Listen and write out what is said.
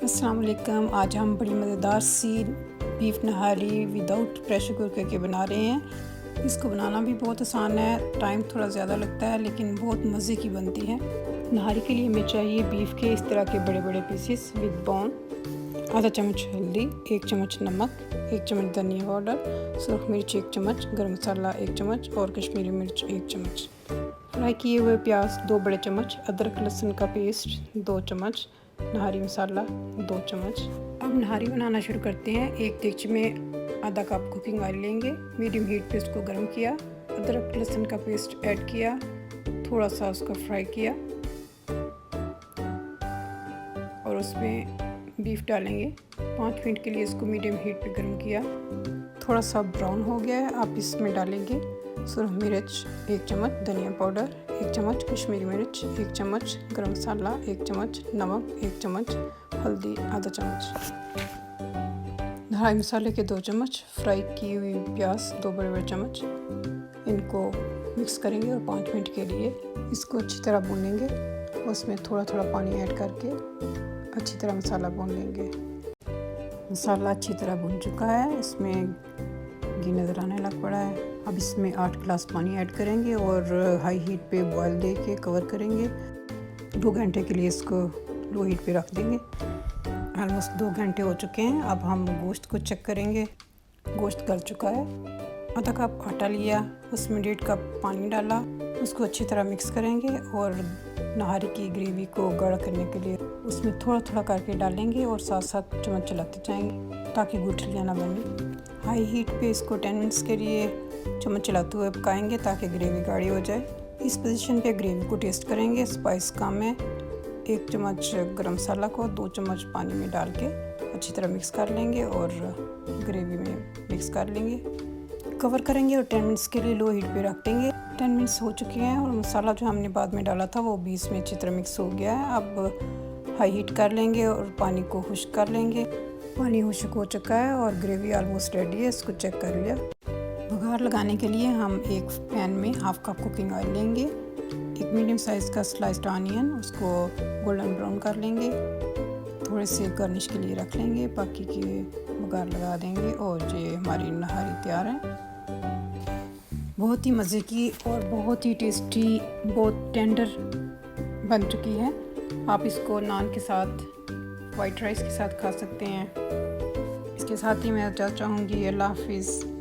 अस्सलाम वालेकुम। आज हम बड़ी मज़ेदार सी बीफ नहारी विदाउट प्रेशर कुकर के बना रहे हैं। इसको बनाना भी बहुत आसान है, टाइम थोड़ा ज़्यादा लगता है लेकिन बहुत मज़े की बनती है। नहारी के लिए हमें चाहिए बीफ के इस तरह के बड़े बड़े पीसेस विद बोन, आधा चम्मच हल्दी, 1 चम्मच नमक, 1 चम्मच धनिया पाउडर, सुरख मिर्च 1 चम्मच, गरम मसाला 1 चम्मच और कश्मीरी मिर्च 1 चम्मच, फ्राई किए हुए प्याज 2 बड़े चम्मच, अदरक लहसुन का पेस्ट 2 चम्मच, नहारी मसाला 2 चम्मच। अब नहारी बनाना शुरू करते हैं। एक देगची में आधा कप कुकिंग ऑयल लेंगे, मीडियम हीट पे उसको गर्म किया, अदरक लहसुन का पेस्ट ऐड किया, थोड़ा सा उसको फ्राई किया और उसमें बीफ डालेंगे। 5 मिनट के लिए इसको मीडियम हीट पे गर्म किया, थोड़ा सा ब्राउन हो गया है। आप इसमें डालेंगे सुरख मिर्च 1 चम्मच, धनिया पाउडर 1 चम्मच, कश्मीरी मिर्च 1 चम्मच, गरम मसाला 1 चम्मच, नमक 1 चम्मच, हल्दी आधा चम्मच, हरे मसाले के 2 चम्मच, फ्राई की हुई प्याज 2 बड़े बड़े चम्मच। इनको मिक्स करेंगे और 5 मिनट के लिए इसको अच्छी तरह भूनेंगे। उसमें थोड़ा थोड़ा पानी ऐड करके अच्छी तरह मसाला भून लेंगे। मसाला अच्छी तरह भून चुका है, इसमें घी नज़र आने लग पड़ा है। अब इसमें 8 गिलास पानी ऐड करेंगे और हाई हीट पे बॉयल दे के कवर करेंगे। 2 घंटे के लिए इसको लो हीट पे रख देंगे। ऑलमोस्ट 2 घंटे हो चुके हैं। अब हम गोश्त को चेक करेंगे। गोश्त गल चुका है। आधा कप आटा लिया, उसमें 1.5 कप पानी डाला, उसको अच्छी तरह मिक्स करेंगे और नहारी की ग्रेवी को गाढ़ा करने के लिए उसमें थोड़ा थोड़ा करके डालेंगे और साथ साथ चम्मच चलाते जाएंगे ताकि गुठलियाँ ना बने। हाई हीट पे इसको 10 मिनट्स के लिए चम्मच चलाते हुए पकाएंगे ताकि ग्रेवी गाढ़ी हो जाए। इस पोजीशन पे ग्रेवी को टेस्ट करेंगे। स्पाइस कम है, 1 चम्मच गरम मसाला को 2 चम्मच पानी में डाल के अच्छी तरह मिक्स कर लेंगे और ग्रेवी में मिक्स कर लेंगे। कवर करेंगे और 10 मिनट्स के लिए लो हीट पे रख देंगे। 10 मिनट्स हो चुके हैं और मसाला जो हमने बाद में डाला था वो बीच में अच्छी तरह मिक्स हो गया है। अब हाई हीट कर लेंगे और पानी को खुश्क कर लेंगे। पानी खुश्क हो चुका है और ग्रेवी ऑलमोस्ट रेडी है। इसको चेक कर लिया। बघार लगाने के लिए हम एक पैन में हाफ कप कुकिंग ऑयल लेंगे, एक मीडियम साइज़ का स्लाइस्ड ऑनियन, उसको गोल्डन ब्राउन कर लेंगे, थोड़े से गार्निश के लिए रख लेंगे, बाकी के बघार लगा देंगे और ये हमारी नहारी तैयार है। बहुत ही मज़े की और बहुत ही टेस्टी, बहुत टेंडर बन चुकी है। आप इसको नान के साथ, वाइट राइस के साथ खा सकते हैं। इसके साथ ही मैं चाहूँगी अल्लाह हाफिज़।